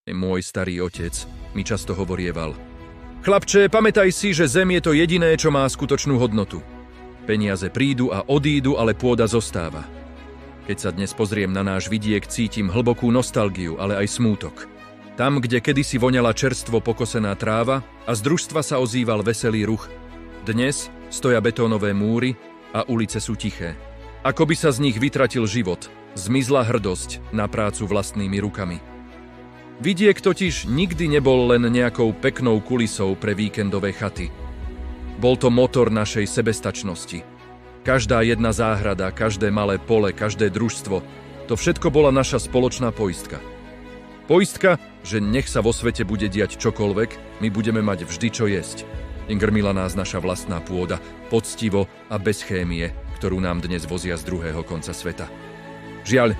Môj starý otec mi často hovorieval: Chlapče, pamätaj si, že zem je to jediné, čo má skutočnú hodnotu. Peniaze prídu a odídu, ale pôda zostáva. Keď sa dnes pozriem na náš vidiek, cítim hlbokú nostalgiu, ale aj smútok. Tam, kde kedysi voňala čerstvo pokosená tráva a z družstva sa ozýval veselý ruch, dnes stoja betónové múry a ulice sú tiché. Ako by sa z nich vytratil život, zmizla hrdosť na prácu vlastnými rukami. Vidiek totiž nikdy nebol len nejakou peknou kulisou pre víkendové chaty. Bol to motor našej sebestačnosti. Každá jedna záhrada, každé malé pole, každé družstvo, to všetko bola naša spoločná poistka. Poistka, že nech sa vo svete bude diať čokoľvek, my budeme mať vždy čo jesť. Grmila nás naša vlastná pôda, poctivo a bez chémie, ktorú nám dnes vozia z druhého konca sveta. Žiaľ,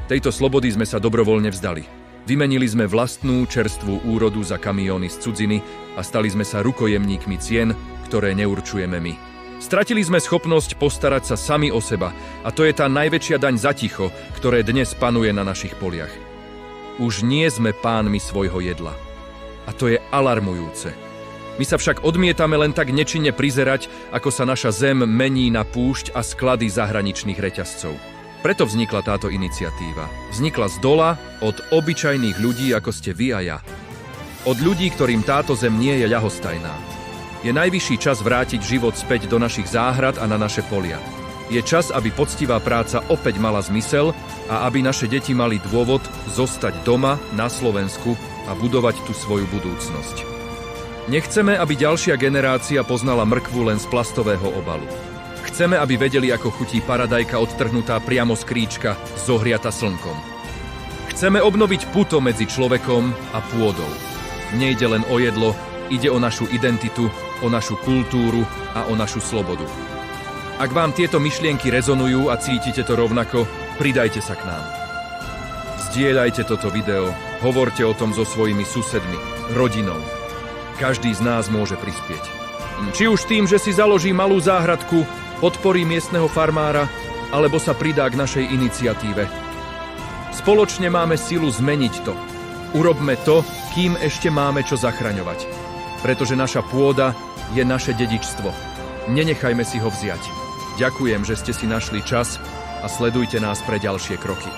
tejto slobody sme sa dobrovoľne vzdali. Vymenili sme vlastnú čerstvú úrodu za kamióny z cudziny a stali sme sa rukojemníkmi cien, ktoré neurčujeme my. Stratili sme schopnosť postarať sa sami o seba a to je tá najväčšia daň za ticho, ktoré dnes panuje na našich poliach. Už nie sme pánmi svojho jedla. A to je alarmujúce. My sa však odmietame len tak nečinne prizerať, ako sa naša zem mení na púšť a sklady zahraničných reťazcov. Preto vznikla táto iniciatíva. Vznikla z dola, od obyčajných ľudí, ako ste vy a ja. Od ľudí, ktorým táto zem nie je ľahostajná. Je najvyšší čas vrátiť život späť do našich záhrad a na naše polia. Je čas, aby poctivá práca opäť mala zmysel a aby naše deti mali dôvod zostať doma, na Slovensku a budovať tú svoju budúcnosť. Nechceme, aby ďalšia generácia poznala mrkvu len z plastového obalu. Chceme, aby vedeli, ako chutí paradajka odtrhnutá priamo z kríčka, zohriata slnkom. Chceme obnoviť puto medzi človekom a pôdou. Nejde len o jedlo, ide o našu identitu, o našu kultúru a o našu slobodu. Ak vám tieto myšlienky rezonujú a cítite to rovnako, pridajte sa k nám. Zdieľajte toto video, hovorte o tom so svojimi susedmi, rodinou. Každý z nás môže prispieť. Či už tým, že si založí malú záhradku, podporí miestneho farmára, alebo sa pridá k našej iniciatíve. Spoločne máme silu zmeniť to. Urobme to, kým ešte máme čo zachraňovať. Pretože naša pôda je naše dedičstvo. Nenechajme si ho vziať. Ďakujem, že ste si našli čas a sledujte nás pre ďalšie kroky.